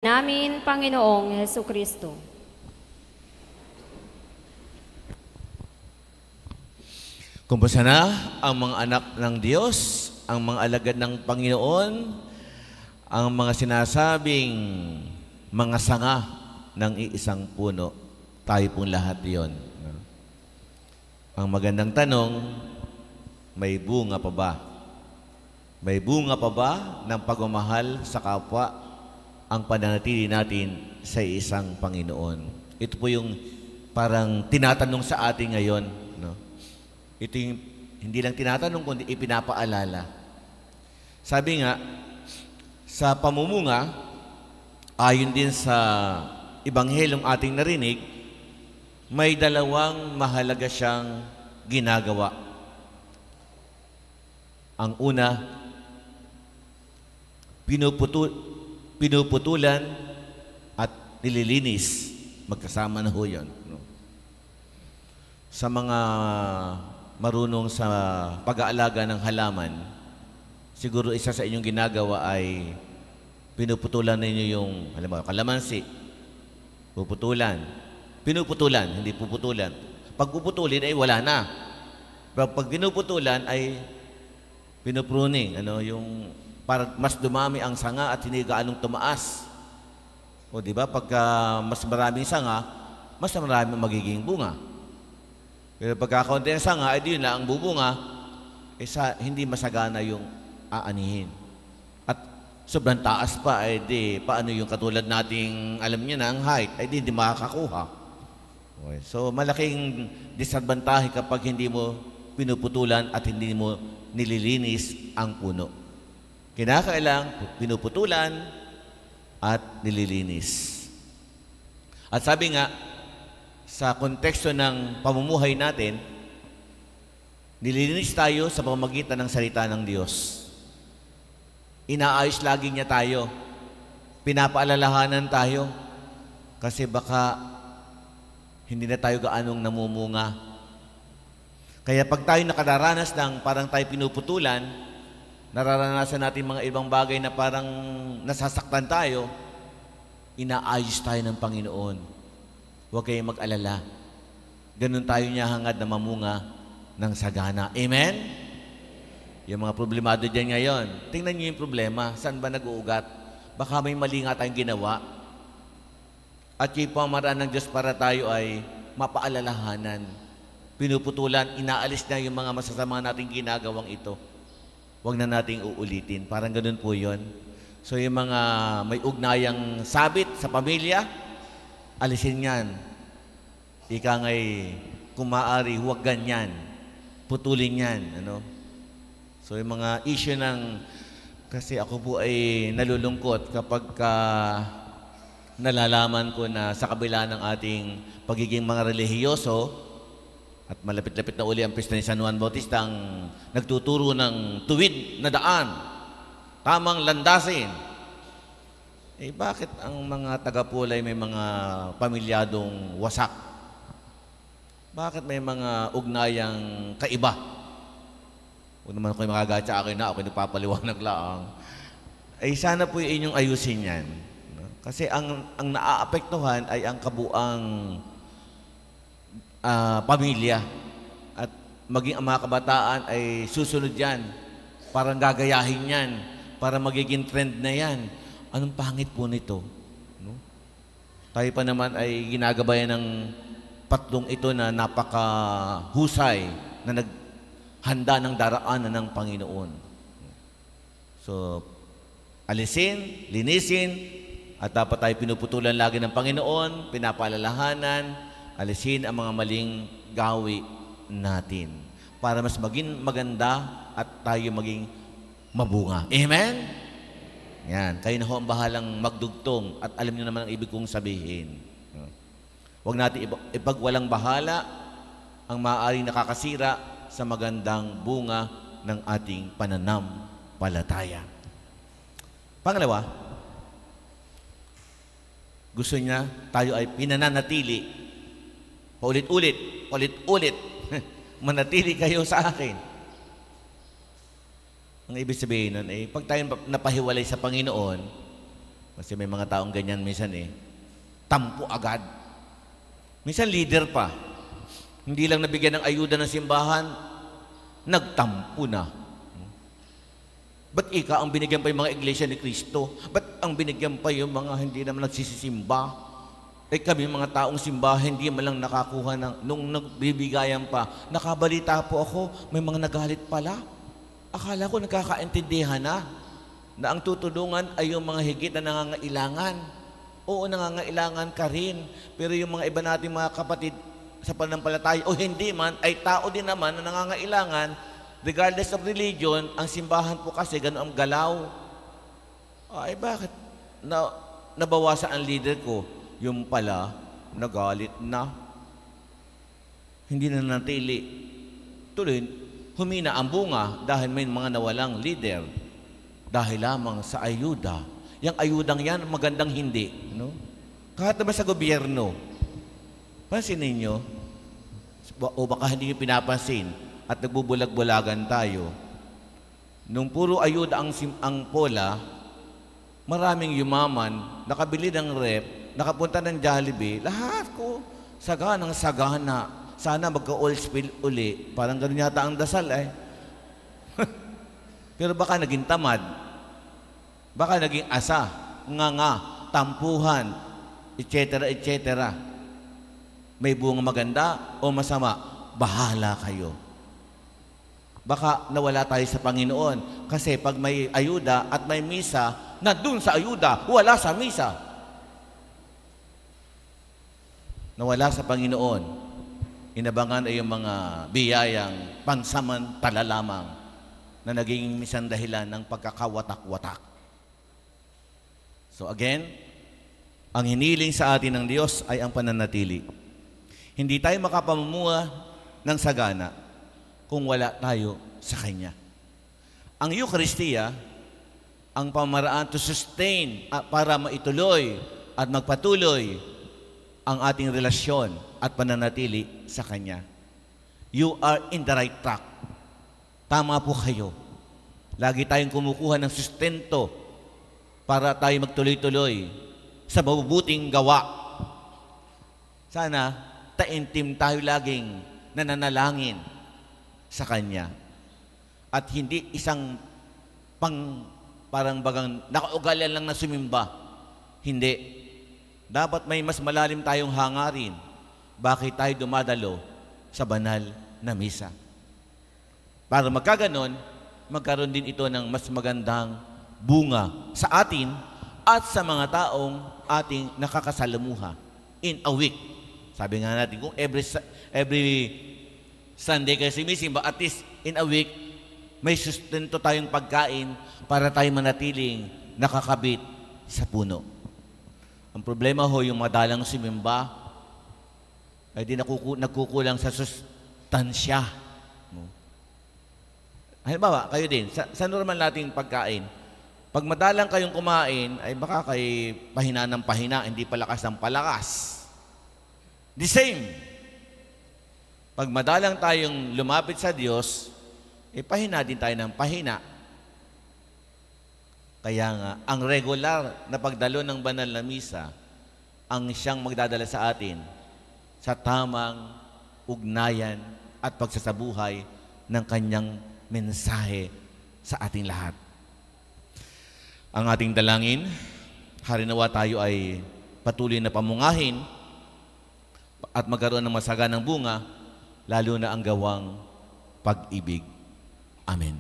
namin Panginoong Hesus Kristo. Kumusta na ang mga anak ng Diyos, ang mga alagad ng Panginoon, ang mga sinasabing mga sanga ng iisang puno? Tayo pong lahat yon. Ang magandang tanong, may bunga pa ba? May bunga pa ba ng pagmamahal sa kapwa ang pananatili natin sa isang Panginoon? Ito po yung parang tinatanong sa atin ngayon. No? Ito yung hindi lang tinatanong, kundi ipinapaalala. Sabi nga, sa pamumunga, ayon din sa Ebanghelyong ating narinig, may dalawang mahalaga siyang ginagawa. Ang una, pinuputulan at nililinis. Magkasama na ho yun. No? Sa mga marunong sa pag-aalaga ng halaman, siguro isa sa inyong ginagawa ay pinuputulan ninyo yung, alam mo, kalamansi. Pinuputulan, hindi puputulan. Pag puputulin ay wala na. Pag pinuputulan ay pinupruning, yung para mas dumami ang sanga at hindi gaanong tumaas. O di ba? Pagka mas maraming sanga, mas maraming magiging bunga. Pero pagka kaunti ang sanga, ay yun na ang bubunga, hindi masagana yung aanihin. At sobrang taas pa, paano yung katulad nating, alam niyo na, ang height, hindi makakakuha. Okay. So, malaking disadvantage kapag hindi mo pinuputulan at hindi mo nililinis ang puno. Kinakailang pinuputulan at nililinis. At sabi nga, sa konteksto ng pamumuhay natin, nililinis tayo sa pamamagitan ng salita ng Diyos. Inaayos lagi niya tayo. Pinapaalalahanan tayo. Kasi baka hindi na tayo gaanong namumunga. Kaya pag tayo nakadaranas ng parang tayo pinuputulan, nararanasan natin mga ibang bagay na parang nasasaktan tayo, inaayos tayo ng Panginoon. Huwag kayong mag-alala. Ganun tayo niya hangad na mamunga ng sagana. Amen? Yung mga problemado dyan ngayon, tingnan niyo yung problema. Saan ba nag-uugat? Baka may mali nga tayong ginawa. At yung pamaraan ng Diyos para tayo ay mapaalalahanan. Pinuputulan, inaalis na yung mga masasama nating ginagawang ito. Huwag na nating uulitin. Parang ganun po yun. So yung mga may ugnayang sabit sa pamilya, alisin yan. Ika nga'y kung maaari, huwag ganyan. Putulin yan. So yung mga issue ng, kasi ako po ay nalulungkot kapag nalalaman ko na sa kabila ng ating pagiging mga relihiyoso at malapit-lapit na uli ang pista ni San Juan Bautista ang nagtuturo ng tuwid na daan, tamang landasin. Bakit ang mga taga-Pulay may mga pamilyadong wasak? Bakit may mga ugnayang kaiba? Huwag naman ako'y makagatsa akin na ako'y nagpapaliwanag lang. Sana po yung inyong ayusin yan. Kasi ang naaapektuhan ay ang kabuang pamilya. At maging ang mga kabataan ay susunod yan. Parang gagayahin yan. Para magiging trend na yan. Anong pangit po nito? Tayo pa naman ay ginagabayan ng patlong ito na napakahusay na naghanda ng daraanan ng Panginoon. So, alisin, linisin, at dapat tayo pinuputulan lagi ng Panginoon, pinapaalalahanan, alisin ang mga maling gawi natin para mas maging maganda at tayo maging mabunga. Amen? Yan. Kayo na ho ang bahalang magdugtong at alam niyo naman ang ibig kong sabihin. Huwag natin ipagwalang bahala ang maaaring nakakasira sa magandang bunga ng ating pananampalataya. Pangalawa, gusto niya tayo ay pinananatili. Paulit-ulit, manatili kayo sa akin. Ang ibig sabihin nun, pag tayo napahiwalay sa Panginoon, Kasi may mga taong ganyan minsan tampo agad. Minsan leader pa. Hindi lang nabigyan ng ayuda ng simbahan, nagtampo na. Ba't ang binigyan pa yung mga iglesia ni Kristo? Ba't ang binigyan pa yung mga hindi naman nagsisisimba? Kami mga taong simbahan, hindi man lang nakakuha nung nagbibigayan pa. Nakabalita po ako, may mga nagalit pala. Akala ko nagkakaintindihan na ang tutulungan ay yung mga higit na nangangailangan. Oo, nangangailangan ka rin. Pero yung mga iba nating mga kapatid sa pananampalataya, o hindi man, ay tao din naman na nangangailangan. Regardless of religion, ang simbahan po kasi gano'n ang galaw. Ay, bakit? Nabawasan ang leader ko. Yung pala, nagalit na. Hindi na natili. Tuloy, humina ang bunga dahil may mga nawalang leader. Dahil lamang sa ayuda. Yung ayudang yan, magandang hindi. No? Kahit naman sa gobyerno. Pansinin nyo, o baka hindi nyo pinapansin, at nagbubulag-bulagan tayo. Nung puro ayuda ang pola, maraming yumaman, nakabili ng rep, nakapunta ng Jollibee, lahat ko saganang sagana. Sana magka-oil spill uli. Parang gano'n yata ang dasal Pero baka naging tamad. Baka naging asa, tampuhan, etc., etc. May bunga maganda o masama, bahala kayo. Baka nawala tayo sa Panginoon. Kasi pag may ayuda at may misa, nandun sa ayuda, wala sa misa. Nawala sa Panginoon, inabangan ay yung mga biyayang pansamantala lamang na naging minsan dahilan ng pagkakawatak-watak. So again, ang hiniling sa atin ng Diyos ay ang pananatili. Hindi tayo makapamumuha ng sagana kung wala tayo sa Kanya. Ang Eucharistia, ang pamaraan to sustain para maituloy at magpatuloy ang ating relasyon at pananatili sa Kanya. You are in the right track. Tama po kayo. Lagi tayong kumukuha ng sustento para tayo magtuloy-tuloy sa mabubuting gawa. Sana taimtim tayo laging nananalangin sa Kanya. At hindi isang parang bagang nakaugalan lang na sumimba. Hindi. Dapat may mas malalim tayong hangarin. Bakit tayo dumadalo sa banal na misa? Para magkaganon, magkaroon din ito ng mas magandang bunga sa atin at sa mga taong ating nakakasalamuha in a week. Sabi nga natin, kung every Sunday kayo sumisimba, at least in a week, may sustento tayong pagkain para tayo manatiling nakakabit sa puno. Ang problema yung madalang simimba ay di nagkukulang sa sustansya. Halimbawa, kayo din, sa normal nating pagkain, pag madalang kayong kumain, ay baka kay pahina ng pahina, hindi palakas ng palakas. The same. Pag madalang tayong lumapit sa Diyos, pahina din tayo ng pahina. Kaya nga, ang regular na pagdalo ng banal na misa, ang siyang magdadala sa atin sa tamang ugnayan at pagsasabuhay ng Kanyang mensahe sa ating lahat. Ang ating dalangin, harinawa tayo ay patuloy na pamungahin at magkaroon ng masaganang bunga, lalo na ang gawang pag-ibig. Amen.